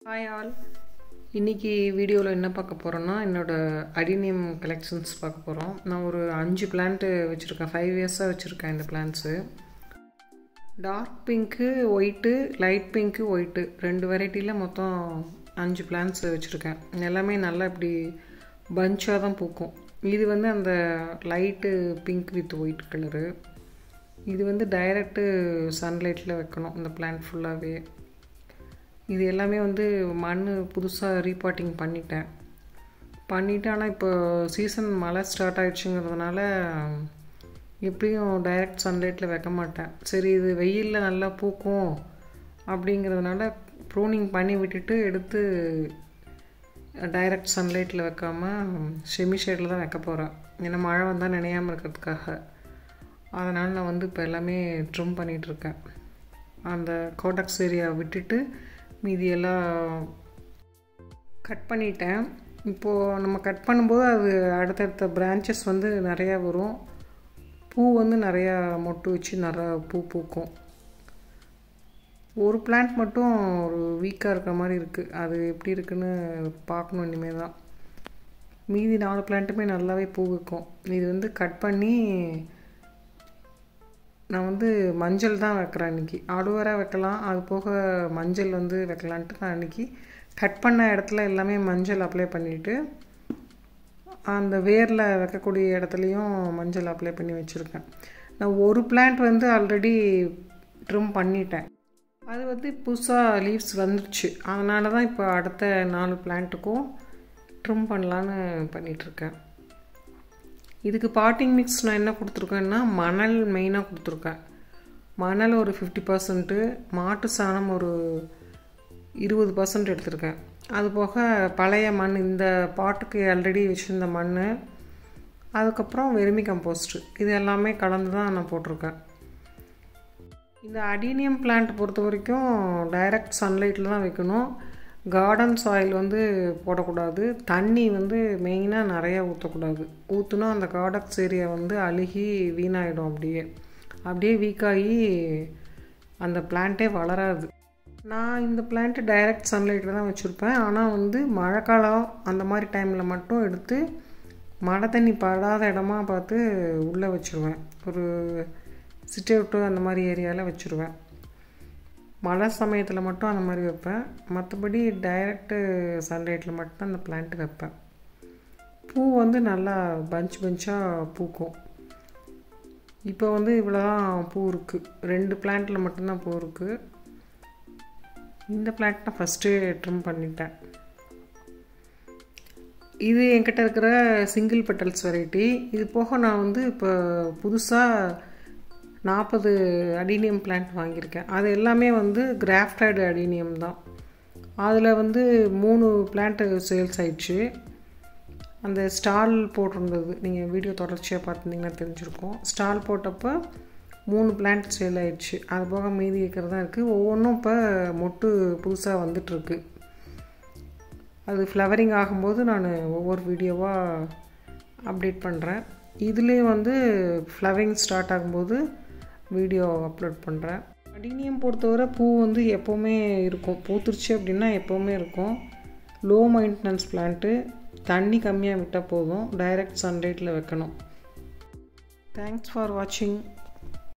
Hi all. இன்றைக்கி வீடியோவில் என்ன பார்க்க போகிறோன்னா என்னோடய அடினியம் கலெக்ஷன்ஸ் பார்க்க போகிறோம். நான் ஒரு 5 பிளான்ட்டு வச்சுருக்கேன். 5 இயர்ஸாக வச்சுருக்கேன் இந்த plants. Dark pink, white, light pink, white 2 வெரைட்டியில் மொத்தம் 5 பிளான்ட்ஸ் வச்சுருக்கேன். எல்லாமே நல்லா இப்படி பஞ்சாக தான் பூக்கும். இது அந்த light pink with white colour. இது டைரக்ட்டு சன்லைட்டில் வைக்கணும் இந்த பிளான்ட் ஃபுல்லாகவே. இது எல்லாமே மண் புதுசாக ரீபாட்டிங் பண்ணிட்டேன். ஆனால் இப்போ சீசன் மழை ஸ்டார்ட் ஆகிடுச்சுங்கிறதுனால எப்படியும் டைரக்ட் சன்லைட்டில் வைக்க மாட்டேன். சரி, இது வெயிலில் நல்லா பூக்கும் அப்படிங்கிறதுனால ப்ரூனிங் பண்ணி விட்டுட்டு எடுத்து டைரக்ட் சன்லைட்டில் வைக்காமல் செமி ஷேடில் தான் வைக்க போகிறேன். ஏன்னா மழை வந்தால் நினையாமல் இருக்கிறதுக்காக. அதனால் நான் இப்போ எல்லாமே ட்ரிம் பண்ணிகிட்ருக்கேன். அந்த கோடக்ஸ் ஏரியா விட்டுட்டு மீதியெல்லாம் கட் பண்ணிட்டேன். இப்போது நம்ம கட் பண்ணும்போது அது அடுத்தடுத்த பிரான்ச்சஸ் நிறையா வரும். பூ நிறையா மொட்டு வச்சு நிறையா பூ பூக்கும். ஒரு பிளான்ட் மட்டும் ஒரு வீக்காக இருக்கிற மாதிரி இருக்குது. அது எப்படி இருக்குன்னு பார்க்கணும் இனிமேல் தான். மீதி 4 பிளான்ட்டுமே நல்லாவே பூ வைக்கும். இது கட் பண்ணி நான் மஞ்சள் தான் வைக்கிறேன் இன்றைக்கி. ஆலுவேரா வைக்கலாம், அது போக மஞ்சள் வைக்கலான்ட்டு நான் இன்றைக்கி கட் பண்ண இடத்துல எல்லாமே மஞ்சள் அப்ளை பண்ணிவிட்டு அந்த வேரில் வைக்கக்கூடிய இடத்துலையும் மஞ்சள் அப்ளை பண்ணி வச்சுருக்கேன். நான் ஒரு பிளான்ட் ஆல்ரெடி ட்ரிம் பண்ணிட்டேன். அது புதுசாக லீவ்ஸ் வந்துடுச்சு. அதனால தான் இப்போ அடுத்த 4 பிளான்ட்டுக்கும் ட்ரிம் பண்ணலான்னு பண்ணிகிட்ருக்கேன். இதுக்கு பாட்டிங் மிக்ஸ் நான் என்ன கொடுத்துருக்கேன்னா மணல் மெயினாக கொடுத்துருக்கேன். மணல் ஒரு 50%, மாட்டு சாணம் ஒரு 20% எடுத்திருக்கேன். அது போக பழைய மண், இந்த பாட்டுக்கு ஆல்ரெடி வச்சுருந்த மண், அதுக்கப்புறம் வெர்மி கம்போஸ்ட்டு, இது எல்லாமே கலந்து தான் நான் போட்டிருக்கேன். இந்த அடினியம் பிளான்ட் பொறுத்த வரைக்கும் டைரக்ட் சன்லைட்டில் தான் வைக்கணும். கார்டன் சாயில் போடக்கூடாது. தண்ணி மெயினாக நிறையா ஊற்றக்கூடாது. ஊற்றுனா அந்த கார்டக்ஸ் ஏரியா அழுகி வீணாயிடும். அப்படியே வீக்காகி அந்த பிளான்ட்டே வளராது. நான் இந்த பிளான்ட்டு டைரக்ட் சன்லைட்டில் தான் வச்சுருப்பேன். ஆனால் மழைக்காலம் அந்த மாதிரி டைமில் மட்டும் எடுத்து மழை தண்ணி படாத இடமா பார்த்து உள்ளே வச்சுருவேன். ஒரு சிட்டவுட்டு அந்த மாதிரி ஏரியாவில் வச்சுருவேன். மழை சமயத்தில் மட்டும் அந்த மாதிரி வைப்பேன். மற்றபடி டைரக்டு சன்லைட்டில் மட்டும் அந்த பிளான்ட்டு வைப்பேன். பூ நல்லா பஞ்சாக பூக்கும். இப்போ இவ்வளோதான் பூ இருக்குது. 2 பிளான்ட்டில் மட்டும்தான் பூ இருக்குது. இந்த பிளான்ட் நான் ஃபஸ்ட்டு ட்ரிம் பண்ணிட்டேன். இது என்கிட்ட இருக்கிற சிங்கிள் பெட்டல்ஸ் வெரைட்டி. இது போக நான் இப்போ புதுசாக 40 அடினியம் பிளான்ட் வாங்கியிருக்கேன். அது எல்லாமே கிராஃப்டட் அடினியம் தான். அதில் 3 பிளான்ட்டு சேல்ஸ் ஆயிடுச்சு. அந்த ஸ்டால் போட்டிருந்தது, நீங்கள் வீடியோ தொடர்ச்சியாக பார்த்துருந்தீங்கன்னா தெரிஞ்சிருக்கும். ஸ்டால் போட்டப்போ 3 பிளான்ட் சேல் ஆயிடுச்சு. அது போக மீதி இருக்கிறதா இருக்குது. ஒவ்வொன்றும் இப்போ மொட்டு புதுசாக வந்துட்டுருக்கு. அது ஃப்ளவரிங் ஆகும்போது நான் ஒவ்வொரு வீடியோவாக அப்டேட் பண்ணுறேன். இதுலேயும் ஃப்ளவரிங் ஸ்டார்ட் ஆகும்போது வீடியோ அப்லோட் பண்ணுறேன். அடினியம் பொறுத்தவரை பூ எப்போவுமே இருக்கும். பூத்துருச்சு அப்படின்னா எப்போவுமே இருக்கும். Low maintenance plant. தண்ணி கம்மியாக விட்டால் போதும். டைரக்ட் சன்லைட்டில் வைக்கணும். தேங்க்ஸ் ஃபார் வாட்சிங்.